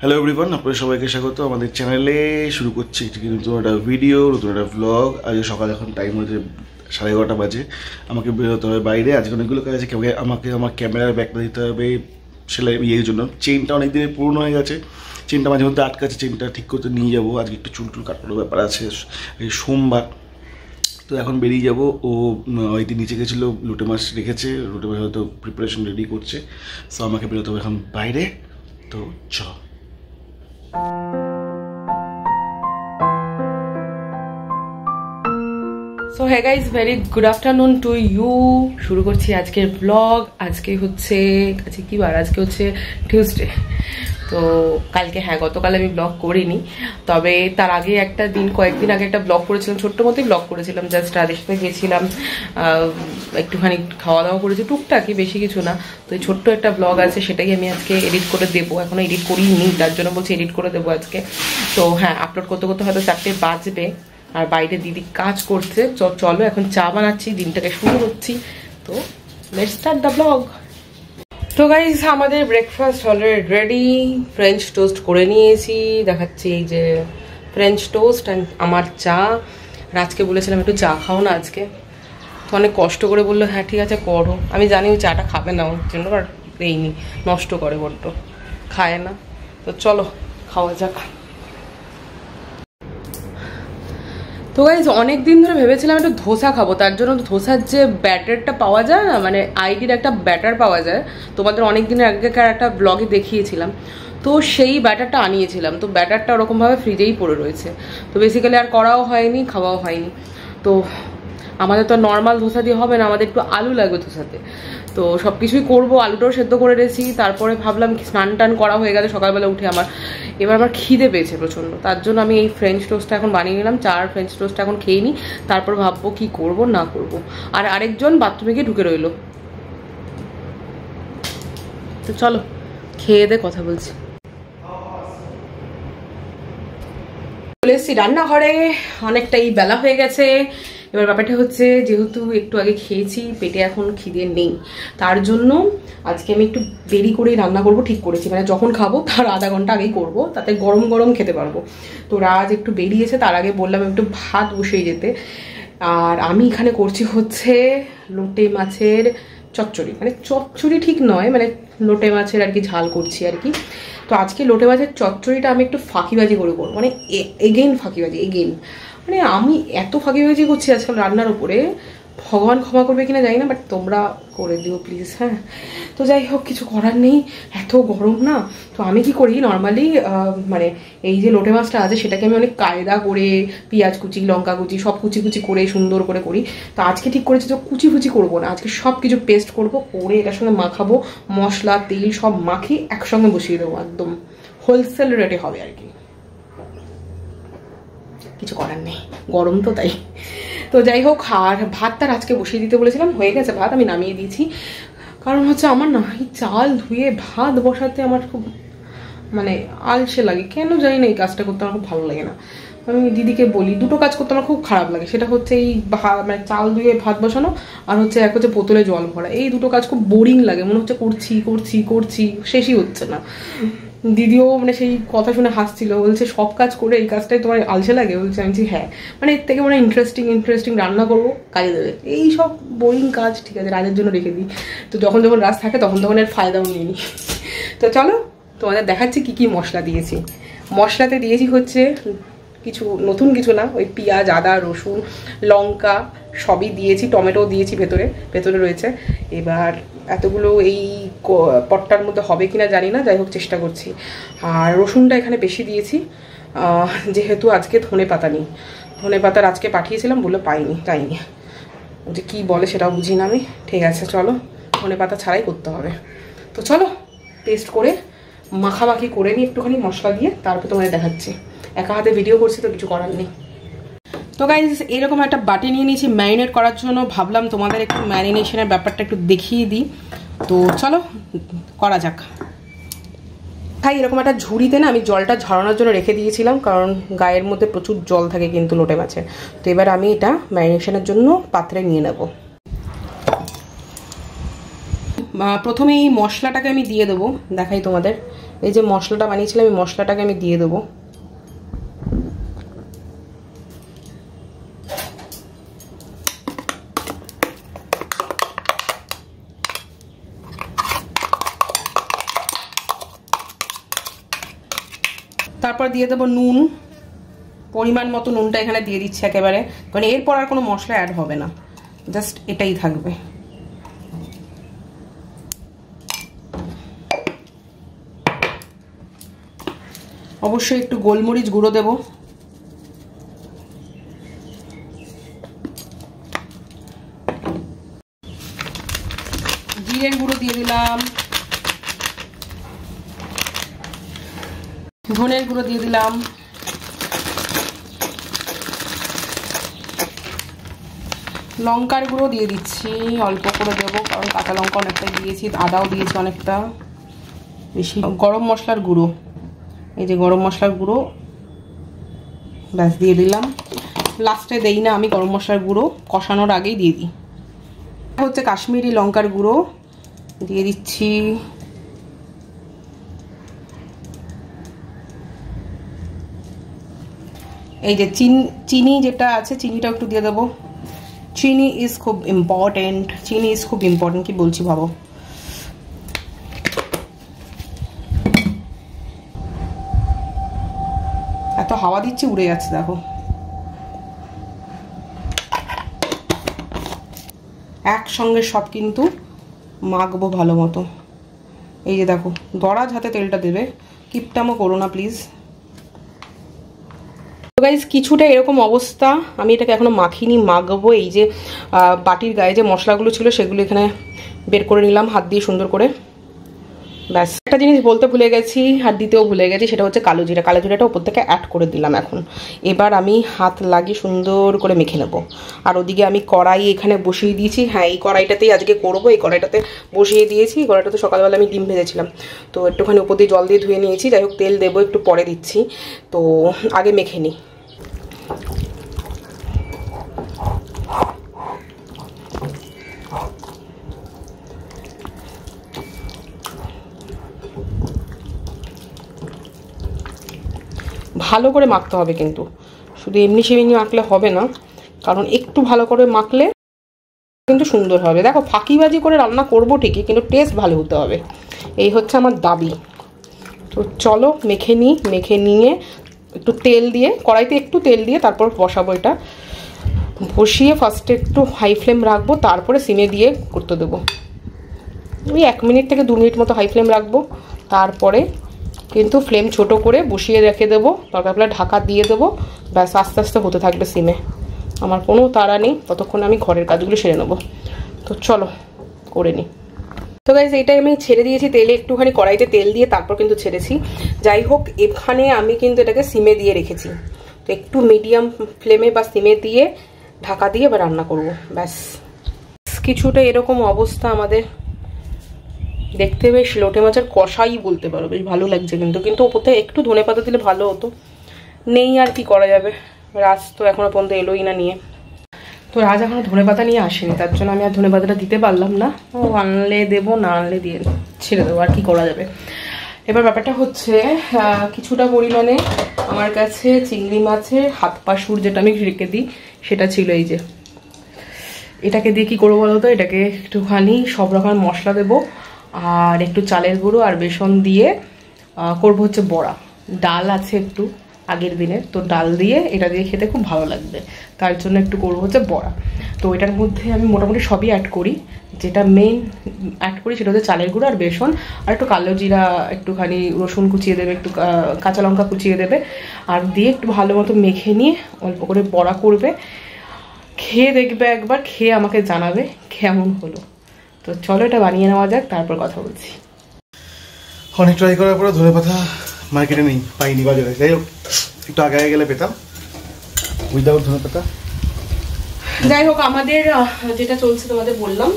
Hello everyone, আপনাদের সবাইকে স্বাগত আমাদের চ্যানেলে। শুরু করছি নতুন একটা ভিডিও, নতুন একটা ভ্লগ। আজকে সকাল এখন টাইম হচ্ছে 11:30 বাজে। আমাকে বেরোতে হবে বাইরে। আজকে অনেকগুলো কাজ আছে। আমাকে আমার ক্যামেরার ব্যাগটা দিতে হবে সেলাই ইয়ের জন্য। চেনটা অনেক দিনের পুরনো হয়ে গেছে, চেনটা মাঝে মধ্যে আটকাচ্ছে, চেনটা ঠিক করতে নিয়ে যাবো। আজকে একটু চুল কাটানোর ব্যাপার আছে, সোমবার তো এখন বেরিয়ে যাবো। ও ওই দিন নিচে গেছিলো, লোটে মাছ রেখেছে, লোটে মাছ হয়তো প্রিপারেশন রেডি করছে। সো আমাকে বেরোতে হবে এখন বাইরে। তো চ so hey guys, very good afternoon to you. শুরু করছি আজকের ব্লগ। আজকে কি বার? আজকে হচ্ছে টিউসডে। তো কালকে গতকাল আমি ব্লগ করিনি, তবে তার আগে কয়েকদিন আগে একটা ব্লগ করেছিলাম, ছোট্ট মতোই ব্লগ করেছিলাম। জাস্ট রাধের সাথে গেছিলাম, একটুখানি খাওয়া দাওয়া করেছি, টুকটাকি, বেশি কিছু না। তো এই ছোট্ট একটা ব্লগ আছে, সেটাই আমি আজকে এডিট করে দেবো। এখনো এডিট করিনি, তার জন্য বলছি এডিট করে দেবো আজকে। তো আপলোড করতে করতে হয়তো 4টে বাজবে। আর বাইরে দিদি কাজ করছে। চলো এখন চা বানাচ্ছি, দিনটাকে শুরু করছি। তো লেটস স্টার্ট দ্য ব্লগ। তো গাইস, আমাদের breakfast already ready. French toast করে নিয়েছি, দেখাচ্ছি। এই যে ফ্রেঞ্চ টোস্ট অ্যান্ড আমার চা। রাজকে বলেছিলাম একটু চা খাও না আজকে, তো অনেক কষ্ট করে বললো হ্যাঁ ঠিক আছে করো। আমি জানি ওই চাটা খাবে না, ওর জন্য আর দেইনি, নষ্ট করে বড্ড, খায় না। তো চলো খাওয়া যাক। তো গাইজ, অনেকদিন ধরে ভেবেছিলাম একটু ধোসা খাবো। তার জন্য ধোসার যে ব্যাটারটা পাওয়া যায় না, মানে আইডির একটা ব্যাটার পাওয়া যায়, তোমাদের অনেক দিনের আগেকার একটা ব্লগে দেখিয়েছিলাম। তো সেই ব্যাটারটা আনিয়েছিলাম। তো ব্যাটারটা ওরকমভাবে ফ্রিজেই পড়ে রয়েছে। তো বেসিক্যালি আর করাও হয়নি, খাওয়াও হয়নি। তো আমাদের তো নর্মাল ধোসা দিয়ে হবে না, আমাদের একটু আলু লাগবে ধোসাতে। তো সব কিছুই করবো, আলুটাও সেদ্ধ করে রেখেছি। তারপরে ভাবলাম স্নান টান করা হয়ে গেছে সকালবেলা উঠে এবার আমার খিদে পেয়েছে প্রচণ্ড। তার জন্য আমি এই ফ্রেঞ্চ টোস্টটা এখন বানিয়ে নিলাম। ফ্রেঞ্চ টোস্টটা এখন খেয়ে নিই, তারপর ভাববো কি করব না করব। আর আরেকজন বাথরুমে গিয়ে ঢুকে রইলো। তো চলো খেয়ে দে কথা বলছি। চলে এসেছি রান্নাঘরে, অনেকটাই বেলা হয়ে গেছে। এবার ব্যাপারটা হচ্ছে, যেহেতু একটু আগে খেয়েছি, পেটে এখন খিদে নেই, তার জন্য আজকে আমি একটু দেরি করেই রান্না করব ঠিক করেছি। মানে যখন খাবো তার আধা ঘন্টা আগেই করব, তাতে গরম গরম খেতে পারবো। তো রাজ একটু বেরিয়েছে, তার আগে বললাম একটু ভাত বসিয়ে যেতে। আর আমি এখানে করছি হচ্ছে লোটে মাছের চচ্চড়ি। মানে চচ্চড়ি ঠিক নয়, মানে লোটে মাছের আর কি ঝাল করছি আর কি। তো আজকে লোটে মাছের চচ্চড়িটা আমি একটু ফাঁকিবাজি করে করবো, মানে এগেইন ফাঁকিবাজি, এগেইন। মানে আমি এত ফাঁকিবাজি করছি আজকাল রান্নার উপরে, ভগবান ক্ষমা করবে কিনা জানি না, বাট তোমরা করে দিও প্লিজ। তো যাই হোক, কিছু করার নেই, এত গরম না। তো আমি কি করি নর্মালি, মানে এই যে লোটে মাছটা আছে সেটাকে আমি অনেক কায়দা করে পেঁয়াজ কুচি, লঙ্কা কুচি সব কুচি কুচি করে সুন্দর করে করি। তো আজকে ঠিক করেছি যে কুচি কুচি করবো না, আজকে সব কিছু পেস্ট করবো, করে এটার সঙ্গে মাখাবো, মশলা তেল সব মাখিয়ে একসঙ্গে বসিয়ে দেবো, একদম হোলসেল রেটে হবে আর কি। কিছু করার নেই, গরম তো তাই। তো যাই হোক, আর ভাতটা আজকে বসিয়ে দিতে বলেছিলাম, হয়ে গেছে ভাত, আমি নামিয়ে দিয়েছি। কারণ হচ্ছে আমার না এই চাল ধুয়ে ভাত বসাতে আমার খুব মানে আলসে লাগে, কেন জানি না এই কাজটা করতে আমার খুব ভালো লাগে না। আমি দিদিকে বলি, দুটো কাজ করতে আমার খুব খারাপ লাগে, সেটা হচ্ছে এই মানে চাল ধুয়ে ভাত বসানো, আর হচ্ছে এক হচ্ছে বোতলে জল ভরা। এই দুটো কাজ খুব বোরিং লাগে, মনে হচ্ছে করছি করছি করছি, শেষই হচ্ছে না। দিদিও মানে সেই কথা শুনে হাসছিল, বলছে সব কাজ করে এই কাজটাই তোমার আলসে লাগে? বলছে আমি হ্যাঁ, মানে এর থেকে মানে ইন্টারেস্টিং রান্না করবো, কাজে দেবে। এই সব বোরিং কাজ ঠিক আছে রাজের জন্য রেখে দিই। তো যখন রাজ থাকে তখন এর ফায়দাও নিয়ে নিই। তো চলো তোমাদের দেখাচ্ছি কি কি মশলা দিয়েছি। মশলাতে দিয়েছি হচ্ছে কিছু নতুন কিছু না, ওই পেঁয়াজ, আদা, রসুন, লঙ্কা সবই দিয়েছি, টমেটো দিয়েছি ভেতরে রয়েছে। এবার এতগুলো এই পটটার মধ্যে হবে কিনা জানি না, যাই হোক চেষ্টা করছি। আর রসুনটা এখানে বেশি দিয়েছি, যেহেতু আজকে ধনে পাতা নেই। ধনে পাতার আজকে পাঠিয়েছিলাম, বলে পাইনি, তাইনি যে কী বলে সেটাও বুঝি না আমি। ঠিক আছে চলো, ধনে পাতা ছাড়াই করতে হবে। তো চলো পেস্ট করে মাখামাখি করে নিই একটুখানি মশলা দিয়ে, তারপর তোমাদের দেখাচ্ছি। একা হাতে ভিডিও করছি তো কিছু করার নেই। তো গাইজ, এরকম একটা বাটি নিয়ে নিয়েছি ম্যারিনেট করার জন্য। ভাবলাম তোমাদের একটু ম্যারিনেশনের ব্যাপারটা একটু দেখিয়ে দিই। তো চলো করা যাক। এরকম একটা ঝুড়িতে না আমি জলটা ঝরানোর জন্য রেখে দিয়েছিলাম, কারণ গায়ের মধ্যে প্রচুর জল থাকে কিন্তু লোটে মাছে। তো এবার আমি এটা ম্যারিনেশনের জন্য পাত্রে নিয়ে নেব। প্রথমে এই মশলাটাকে আমি দিয়ে দেবো, দেখাই তোমাদের। এই যে মশলাটা বানিয়েছিলাম, এই মশলাটাকে আমি দিয়ে দেবো। তারপর দিয়ে দেবো নুন, পরিমাণ মতো নুনটা এখানে দিয়ে দিচ্ছি একেবারে, কারণ এরপর আর কোনো মশলা অ্যাড হবে না, জাস্ট এটাই থাকবে। অবশ্যই একটু গোলমরিচ গুঁড়ো দেব, জিরের গুঁড়ো দিয়ে দিলাম, ধনের গুঁড়ো দিয়ে দিলাম, লঙ্কার গুঁড়ো দিয়ে দিচ্ছি, অল্প করে দেবো কারণ কাঁচা লঙ্কা অনেকটা দিয়েছি, আদাও দিয়েছি অনেকটা বেশি। গরম মশলার গুঁড়ো, এই যে গরম মশলার গুঁড়ো ব্যাস দিয়ে দিলাম। লাস্টে দেই না আমি গরম মশলার গুঁড়ো, কষানোর আগেই দিয়ে দিই। হচ্ছে কাশ্মীরি লঙ্কার গুঁড়ো দিয়ে দিচ্ছি, এই যে চিনি যেটা আছে চিনিটা একটু দিয়ে দেবো। চিনি ইজ খুব ইম্পর্টেন্ট, চিনি ইজ খুব ইম্পর্টেন্ট, কি বলছি ভাবো। এত হাওয়া দিচ্ছে উড়ে যাচ্ছে দেখো। একসঙ্গে সব কিন্তু মাখবো ভালো মতো। এই যে দেখো দরাজ হাতে তেলটা দেবে, কিপটামও করো না প্লিজ। তো গাইস কিছুটা এরকম অবস্থা, আমি এটাকে এখনো মাখিনি, মাখবো। এই যে বাটির গায়ে যে মশলাগুলো ছিল সেগুলো এখানে বের করে নিলাম হাত দিয়ে সুন্দর করে। ব্যাস, একটা জিনিস বলতে ভুলে গেছি আর দিতেও ভুলে গেছি, সেটা হচ্ছে কালো জিরা। কালো জিরাটা ওপর থেকে অ্যাড করে দিলাম এখন। এবার আমি হাত লাগিয়ে সুন্দর করে মেখে নেব। আর ওদিকে আমি কড়াই এখানে বসিয়ে দিয়েছি। হ্যাঁ, এই কড়াইটাতেই আজকে করবো, এই কড়াইটাতে বসিয়ে দিয়েছি। এই কড়াইটাতে সকালবেলা আমি ডিম ভেজেছিলাম, তো একটুখানি উপর দিয়ে জল দিয়ে ধুয়ে নিয়েছি। যাই হোক, তেল দেবো একটু পরে দিচ্ছি, তো আগে মেখে নিই। ভালো করে মাখতে হবে কিন্তু, শুধু এমনি সেমনি মাখলে হবে না, কারণ একটু ভালো করে মাখলে কিন্তু সুন্দর হবে। দেখো ফাঁকিবাজি করে রান্না করব ঠিকই, কিন্তু টেস্ট ভালো হতে হবে, এই হচ্ছে আমার দাবি। তো চলো মেখে নিই। মেখে নিয়ে একটু তেল দিয়ে, কড়াইতে একটু তেল দিয়ে তারপর বসাবো। এটা বসিয়ে ফার্স্টে একটু হাই ফ্লেম রাখবো, তারপরে সিমে দিয়ে করতে দেবো। ওই 1 মিনিট থেকে 2 মিনিট মতো হাই ফ্লেম রাখবো, তারপরে কিন্তু ফ্লেম ছোট করে বসিয়ে রেখে দেবো। তরকারিটা ঢাকা দিয়ে দেবো, ব্যাস আস্তে আস্তে হতে থাকবে সিমে। আমার কোনো তাড়া নেই, ততক্ষণ আমি ঘরের কাজগুলো সেরে নেবো। তো চলো করে নিই। তো গাইজ এইটাই আমি ছেড়ে দিয়েছি তেলে, একটুখানি কড়াইতে তেল দিয়ে তারপর কিন্তু ছেড়েছি। যাই হোক, এখানে আমি কিন্তু এটাকে সিমে দিয়ে রেখেছি, তো একটু মিডিয়াম ফ্লেমে বা সিমে দিয়ে ঢাকা দিয়ে এবার রান্না করব। ব্যাস, কিছুটা এরকম অবস্থা আমাদের। দেখতে বেশ লোটে মাছের কষাই বলতে পারো, বেশ ভালো লাগছে কিন্তু ওপর থেকে একটু ধনেপাতা দিলে ভালো হতো। নেই আর কি করা যাবে, রাজ তো এখনো পর্যন্ত এলোই না নিয়ে। তো রাজ এখনো ধনেপাতা নিয়ে আসেনি, তার জন্য আমি আর ধনেপাতাটা দিতে পারলাম না। ও আনলে দেবো, না আনলে দিয়ে ছেড়ে দেবো, আর কি করা যাবে। এবার ব্যাপারটা হচ্ছে কিছুটা পরিমাণে আমার কাছে চিংড়ি মাছের হাত পা সুর যেটা আমি রেখে দিই সেটা ছিল। এই যে এটাকে দিয়ে কী করবো বলো তো, এটাকে একটুখানি সব রকম মশলা দেবো আর একটু চালের গুঁড়ো আর বেসন দিয়ে করবো হচ্ছে বড়া। ডাল আছে একটু আগের দিনের, তো ডাল দিয়ে এটা দিয়ে খেতে খুব ভালো লাগবে, তার জন্য একটু করবো হচ্ছে বড়া। তো এটার মধ্যে আমি মোটামুটি সবই অ্যাড করি, যেটা মেন অ্যাড করি সেটা হচ্ছে চালের গুঁড়ো আর বেসন আর একটু কালো জিরা, একটুখানি রসুন কুচিয়ে দেবে, একটু কাঁচা লঙ্কা কুচিয়ে দেবে, আর দিয়ে একটু ভালো মতো মেখে নিয়ে অল্প করে বড়া করবে। খেয়ে দেখবে একবার, খেয়ে আমাকে জানাবে কেমন হলো। তো চলো এটা বানিয়ে নেওয়া যাক, তারপর কথা বলছি। অনেক ট্রাই করার পরে ধনেপাতা মার্কেটে নেই, পাইনি বাজারে। যাই হোক, একটু আগে গেলে পেতাম উইদাউট ধনেপাতা। যাই হোক, আমাদের যেটা চলছে তোমাদের বললাম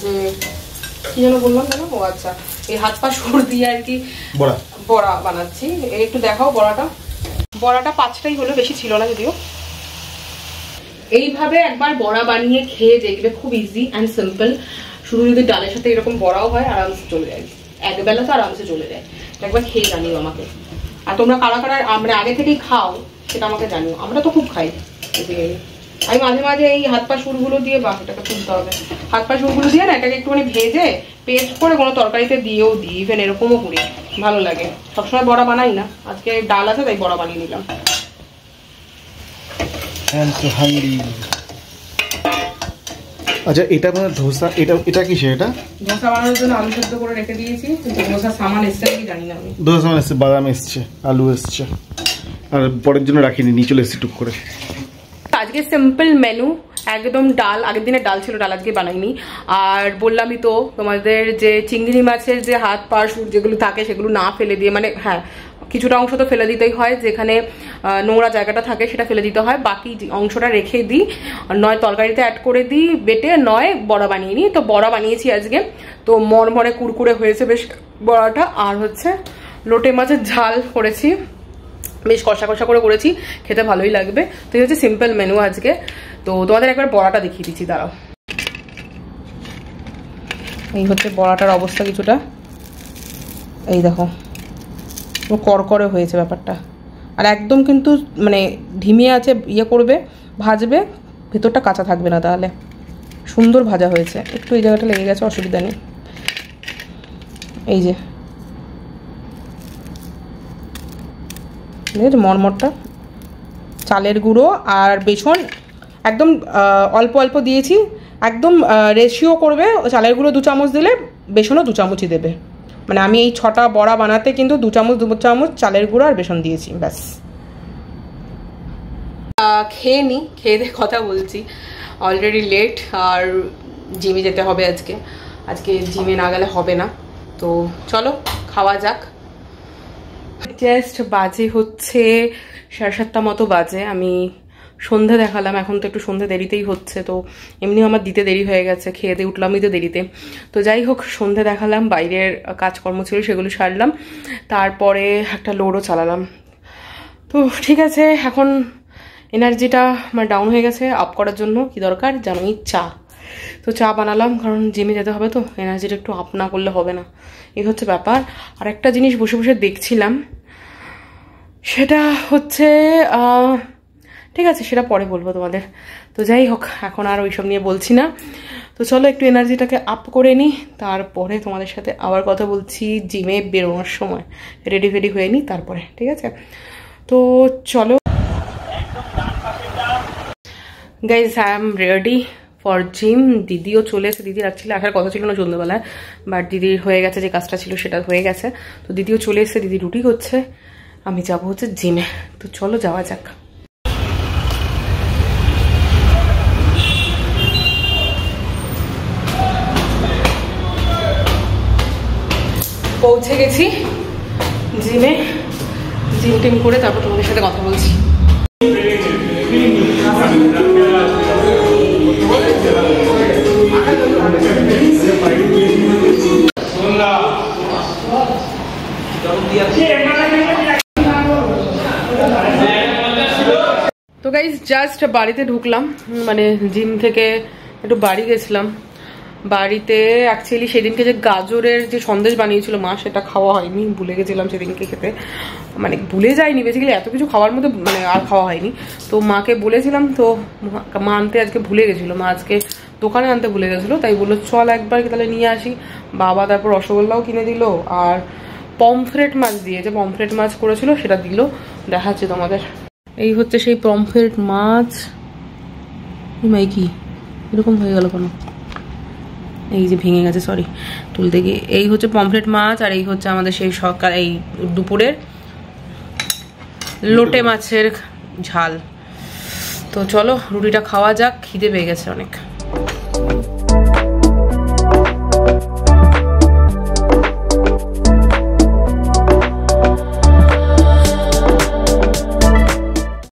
যে কি যেন বললাম জানো, ও আচ্ছা, এই হাত পা সুর দিয়ে আর কি বড়া বানাচ্ছি। একটু দেখাও বড়াটা। বড়াটা 5টাই হলো, বেশি ছিল না যদিও। এইভাবে একবার বড়া বানিয়ে খেয়ে দেখবে, খুব ইজি অ্যান্ড সিম্পল। শুধু যদি ডালের সাথে এরকম বড়াও হয় আরামসে চলে যায়, একবেলা তো আরামসে চলে যায়। একবার খেয়ে জানিও আমাকে। আর তোমরা কারা কারা মানে আগে থেকেই খাও সেটা আমাকে জানিও। আমরা তো খুব খাই। আমি মাঝে মাঝে এই হাত পা সুরগুলো দিয়ে, বাহ এটাকে তুলতে হবে, হাত পা সুরগুলো দিয়ে না এটাকে একটুখানি ভেজে পেস্ট করে কোনো তরকারিতে দিয়েও দিই, ইভেন এরকমও করি, ভালো লাগে। সবসময় বড়া বানাই না, আজকে ডাল আছে তাই বড়া বানিয়ে নিলাম। আচ্ছা এটা মানে ধোসা, এটা কি সেটা? ধোসা বানানোর জন্য আলু সেদ্ধ করে রেখে দিয়েছি। ধোসা সামান এসছে কি জানি না আমি। ধোসা সামান এসছে, বাদাম এসছে, আলু এসছে, আর পরের জন্য রাখিনি, নিয়ে চলে এসছি টুক করে। আজকে সিম্পল মেনু, একদম ডাল, আগের দিনে ডাল ছিল, ডাল আজকে বানাইনি। আর বললামই তো তোমাদের যে চিংড়ি মাছের যে হাত পা সুর যেগুলো থাকে সেগুলো না ফেলে দিয়ে, মানে হ্যাঁ কিছুটা অংশ তো ফেলে দিতেই হয়, যেখানে নোংরা জায়গাটা থাকে সেটা ফেলে দিতে হয়, বাকি অংশটা রেখে দিই, নয় তরকারিতে অ্যাড করে দিই বেটে, নয় বড়া বানিয়ে নিই। তো বড়া বানিয়েছি আজকে, তো মরমরে কুরকুরে হয়েছে বেশ বড়াটা। আর হচ্ছে লোটে মাছের ঝাল করেছি, বেশ কষা কষা করে করেছি, খেতে ভালোই লাগবে। তো এই হচ্ছে সিম্পল মেনু আজকে। তো তোমাদের একবার বড়াটা দেখিয়ে দিচ্ছি, দাঁড়াও। এই হচ্ছে বড়াটার অবস্থা কিছুটা, এই দেখো করকরে হয়েছে ব্যাপারটা। আর একদম কিন্তু মানে ধিমে আছে, ইয়ে করবে, ভাজবে, ভেতরটা কাঁচা থাকবে না, তাহলে সুন্দর ভাজা হয়েছে। একটু এই জায়গাটা লেগে গেছে, অসুবিধা নেই। এই যে মরমরটা, চালের গুঁড়ো আর বেসন একদম অল্প অল্প দিয়েছি, একদম রেশিও করবে, চালের গুঁড়ো 2 চামচ দিলে বেসনও 2 চামচই দেবে। মানে আমি এই 6টা বড়া বানাতে কিন্তু 2 চামচ চালের গুঁড়ো আর বেসন দিয়েছি, ব্যাস। খেয়ে নিই, খেয়ে দিয়ে কথা বলছি, অলরেডি লেট, আর জিমে যেতে হবে আজকে। আজকে জিমে না গেলে হবে না, তো চলো খাওয়া যাক। জাস্ট বাজে হচ্ছে 7:30 মতো বাজে। আমি সন্ধে দেখালাম, এখন তো একটু সন্ধে দেরিতেই হচ্ছে, তো এমনিও আমার দিতে দেরি হয়ে গেছে, খেয়ে দিয়ে উঠলামই তো দেরিতে। তো যাই হোক, সন্ধে দেখালাম, বাইরের কাজকর্ম ছিল সেগুলো সারলাম, তারপরে একটা লোডও চালালাম। তো ঠিক আছে, এখন এনার্জিটা আমার ডাউন হয়ে গেছে, আপ করার জন্য কি দরকার জানোই, চা। তো চা বানালাম, কারণ জিমে যেতে হবে, তো এনার্জিটা একটু আপ না করলে হবে না, এই হচ্ছে ব্যাপার। আর একটা জিনিস বসে বসে দেখছিলাম, সেটা হচ্ছে ঠিক আছে সেটা পরে বলবো তোমাদের। তো যাই হোক, এখন আর ওইসব নিয়ে বলছি না। তো চলো একটু এনার্জিটাকে আপ করে নিই, তারপরে তোমাদের সাথে আবার কথা বলছি জিমে বেরোনোর সময়। রেডি ফেডি হয়ে নিই তারপরে, ঠিক আছে? তো চলো guys, I am ready for gym. দিদিও চলে এসে, দিদির অ্যাকচুয়ালি আসার কথা ছিল না সন্ধ্যেবেলায়, বাট দিদির হয়ে গেছে, যে কাজটা ছিল সেটা হয়ে গেছে। তো দিদিও চলে এসে, দিদি রুটি করছে, আমি যাবো হচ্ছে জিমে। তো চলো যাওয়া যাক। পৌঁছে গেছি জিমে, জিম টিম করে তারপর তোমাদের সাথে কথা বলছি। তো গাইজ জাস্ট বাড়িতে ঢুকলাম, মানে জিম থেকে একটু বাড়ি গেছিলাম। বাড়িতে অ্যাকচুয়ালি সেদিনকে যে গাজরের যে সন্দেশ বানিয়েছিল মা, সেটা খাওয়া হয়নি, ভুলে গেছিলাম সেদিনকে খেতে। মানে ভুলে যায়নি, বেসিক্যালি এত কিছু খাওয়ার মধ্যে মানে আর খাওয়া হয়নি। তো মাকে বলেছিলাম, তো মা আনতে আজকে ভুলে গেছিলো, মা আজকে দোকানে আনতে ভুলে গেছিলো, তাই বললো চল একবার তাহলে নিয়ে আসি। বাবা তারপর রসগোল্লাও কিনে দিল, আর পমফ্রেট মাছ দিয়ে, যে পমফ্রেট মাছ করেছিল সেটা দিল, দেখাচ্ছি তোমাদের। এই হচ্ছে সেই পমফ্রেট মাছ। মাই কি এরকম হয়ে গেল কেন? এই যে ভেঙে গেছে, সরি তুলতে গিয়ে। এই হচ্ছে পমফ্রেট মাছ, আর এই হচ্ছে আমাদের সেই সকাল এই দুপুরের লোটে মাছের ঝাল। তো চলো রুটিটা খাওয়া যাক, খিদে পেয়ে গেছে অনেক।